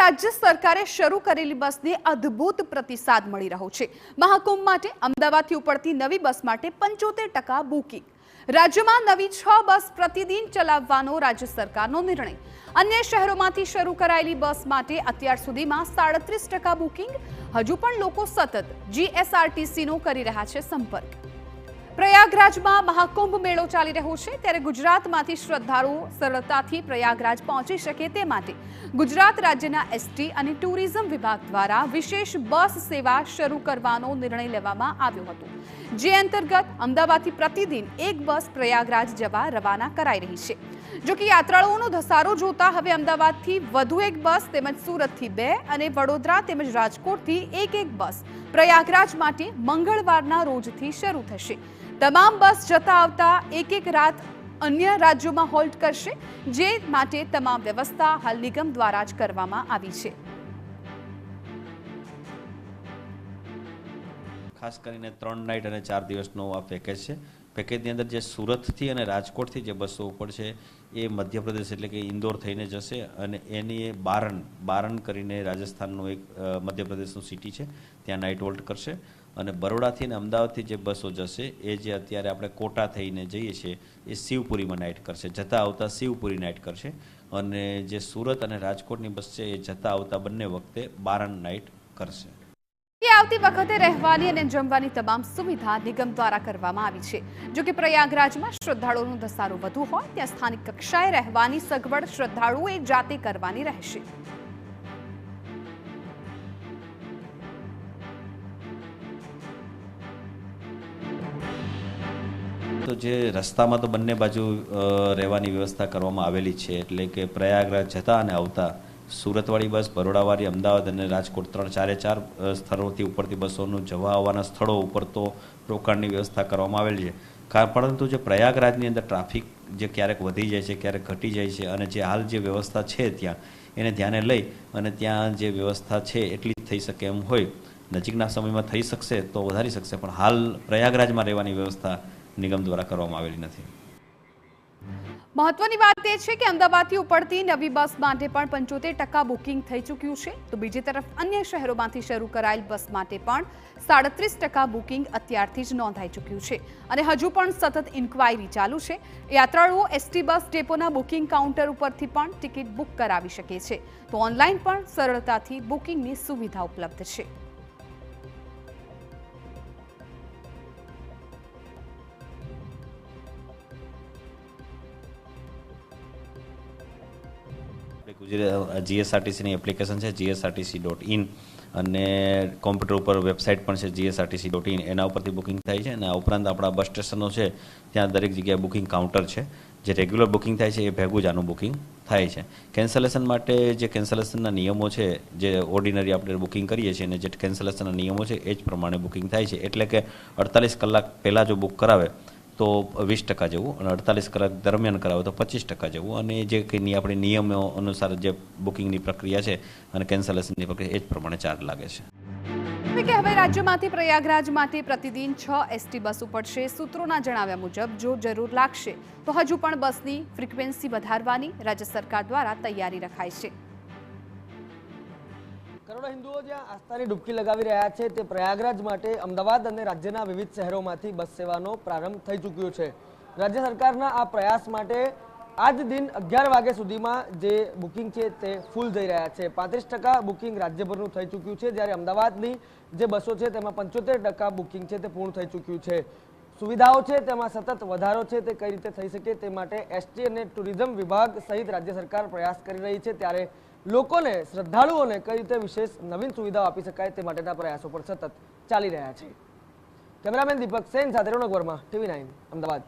રાજ્ય સરકારે શરૂ કરેલી બસને અદ્ભુત પ્રતિસાદ મળી રહ્યો છે। મહાકુંભ માટે અમદાવાદથી ઉપડતી નવી બસ માટે 75% બુકિંગ। રાજ્યમાં નવી 6 બસ પ્રતિદિન ચલાવવાનો રાજ્ય સરકારનો નિર્ણય। અન્ય શહેરોમાંથી શરૂ કરાયેલી બસ માટે અત્યાર સુધીમાં 37% બુકિંગ। હજુ પણ લોકો સતત જીએસઆરટીસીનો કરી રહ્યા છે સંપર્ક। પ્રયાગરાજમાં મહાકુંભ મેળો ચાલી રહ્યો છે, ત્યારે ગુજરાતમાંથી શ્રદ્ધાળુઓ સરળતાથી પ્રયાગરાજ પહોંચી શકે તે માટે ગુજરાત રાજ્યના એસટી અને ટુરિઝમ વિભાગ દ્વારા વિશેષ બસ સેવા શરૂ કરવાનો નિર્ણય લેવામાં આવ્યો હતો, જે અંતર્ગત અમદાવાદથી પ્રતિદિન એક બસ પ્રયાગરાજ જવા રવાના કરાઈ રહી છે। જો કે યાત્રાળુઓનો ધસારો જોતા હવે અમદાવાદથી વધુ એક બસ તેમજ સુરતથી 2 અને વડોદરા તેમજ રાજકોટથી એક બસ પ્રયાગરાજ માટે મંગળવારના રોજથી શરૂ થશે। તમામ બસ જતા આવતા એક રાત અન્ય રાજ્યોમાં હોલ્ટ કરશે, જે માટે તમામ વ્યવસ્થા હાલ નિગમ દ્વારા જ કરવામાં આવી છે। ખાસ કરીને 3 નાઇટ અને 4 દિવસનો આ પેકેજ છે। પેકેજની અંદર જે સુરતથી અને રાજકોટથી જે બસો ઉપડશે એ મધ્યપ્રદેશ એટલે કે ઇન્દોર થઈને જશે અને એની બારન કરીને રાજસ્થાનનું એક મધ્યપ્રદેશનું સિટી છે, ત્યાં નાઇટ હોલ્ટ કરશે। અને બરોડાથી અને અમદાવાદથી જે બસો જશે એ જે અત્યારે આપણે કોટા થઈને જઈએ છીએ એ શિવપુરીમાં નાઇટ કરશે, જતા આવતા શિવપુરી નાઇટ કરશે। અને જે સુરત અને રાજકોટની બસ છે એ જતા આવતા બંને વખતે બારન નાઇટ કરશે। આવતી વખતે રહેવાની અને જમવાની તમામ સુવિધા નિગમ દ્વારા કરવામાં આવી છે। જો કે પ્રયાગરાજમાં શ્રદ્ધાળુઓનો ધસારો વધુ હોય ત્યાં સ્થાનિક કક્ષાએ રહેવાની સગવડ શ્રદ્ધાળુઓએ જાતે કરવાની રહેશે। તો જે રસ્તામાં તો બંને બાજુ રહેવાની વ્યવસ્થા કરવામાં આવેલી છે, એટલે કે પ્રયાગરાજ જતા અને આવતા સુરતવાળી બસ, બરોડાવાળી, અમદાવાદ અને રાજકોટ 4 સ્થળોથી ઉપરથી બસોનું જવા આવવાના સ્થળો ઉપર તો રોકાણની વ્યવસ્થા કરવામાં આવેલી છે। પરંતુ જે પ્રયાગરાજની અંદર ટ્રાફિક જે ક્યારેક વધી જાય છે, ક્યારેક ઘટી જાય છે અને જે હાલ જે વ્યવસ્થા છે ત્યાં એને ધ્યાને લઈ અને ત્યાં જે વ્યવસ્થા છે એટલી જ થઈ શકે એમ હોય, નજીકના સમયમાં થઈ શકશે તો વધારી શકશે, પણ હાલ પ્રયાગરાજમાં રહેવાની વ્યવસ્થા નિગમ દ્વારા કરવામાં આવેલી નથી। મહત્વની વાત એ છે કે અમદાવાદથી ઉપડતી નવી બસ માટે પણ 75% બુકિંગ થઈ ચૂક્યું છે, તો બીજી તરફ અન્ય શહેરોમાંથી શરૂ કરાયેલ બસ માટે પણ 37% બુકિંગ અત્યારથી જ નોંધાઈ ચૂક્યું છે અને હજુ પણ સતત ઇન્ક્વાયરી ચાલુ છે। યાત્રાળુઓ એસટી બસ ડેપોના બુકિંગ કાઉન્ટર ઉપરથી પણ ટિકિટ બુક કરાવી શકે છે, તો ઓનલાઈન પણ સરળતાથી બુકિંગની સુવિધા ઉપલબ્ધ છે। જીએસઆરટીસીની એપ્લિકેશન છે GSRTC.in અને કોમ્પ્યુટર ઉપર વેબસાઇટ પણ છે GSRTC.in, એના ઉપરથી બુકિંગ થાય છે। અને આ ઉપરાંત આપણા બસ સ્ટેશનો છે ત્યાં દરેક જગ્યાએ બુકિંગ કાઉન્ટર છે, જે રેગ્યુલર બુકિંગ થાય છે એ ભેગું જ આનું બુકિંગ થાય છે। કેન્સલેશન માટે જે કેન્સલેશનના નિયમો છે, જે ઓર્ડિનરી આપણે બુકિંગ કરીએ છીએ અને જે કેન્સલેશનના નિયમો છે એ જ પ્રમાણે બુકિંગ થાય છે, એટલે કે 48 કલાક પહેલાં જો બુક કરાવે તો 20% જેવું અને 48 કલાક દરમિયાન કરાવે તો 25% જેવું, અને જે કંઈ આપણી નિયમો અનુસાર જે બુકિંગની પ્રક્રિયા છે અને કેન્સલેશનની પ્રક્રિયા એ જ પ્રમાણે ચાર્જ લાગે છે। હવે રાજ્યમાંથી પ્રયાગરાજ માટે પ્રતિદિન 6 એસટી બસ ઉપડશે। સૂત્રોના જણાવ્યા મુજબ જો જરૂર લાગશે તો હજુ પણ બસની ફ્રીક્વન્સી વધારવાની રાજ્ય સરકાર દ્વારા તૈયારી રખાઈ છે। કરોડો હિન્દુઓ જ્યાં આસ્થાની ડૂબકી લગાવી રહ્યા છે તે પ્રયાગરાજ માટે અમદાવાદ અને રાજ્યના વિવિધ શહેરોમાંથી બસ સેવાનો પ્રારંભ થઈ ચૂક્યો છે। રાજ્ય સરકારના આ પ્રયાસ માટે આજ દિન 11 વાગ્યા સુધીમાં જે બુકિંગ છે તે ફૂલ થઈ રહ્યા છે। 35% બુકિંગ રાજ્યભરનું થઈ ચૂક્યું છે, જ્યારે અમદાવાદની જે બસો છે તેમાં 75% બુકિંગ છે તે પૂર્ણ થઈ ચૂક્યું છે। સુવિધાઓ છે તેમાં સતત વધારો છે તે કઈ રીતે થઈ શકે તે માટે એસટી અને ટુરિઝમ વિભાગ સહિત રાજ્ય સરકાર પ્રયાસ કરી રહી છે, ત્યારે લોકોને, શ્રદ્ધાળુઓને કઈ રીતે વિશેષ નવીન સુવિધાઓ આપી શકાય તે માટેના પ્રયાસો પણ સતત ચાલી રહ્યા છે। કેમેરામેન દીપક સેન સાથે રોનક વર્મા, TV9 અમદાવાદ।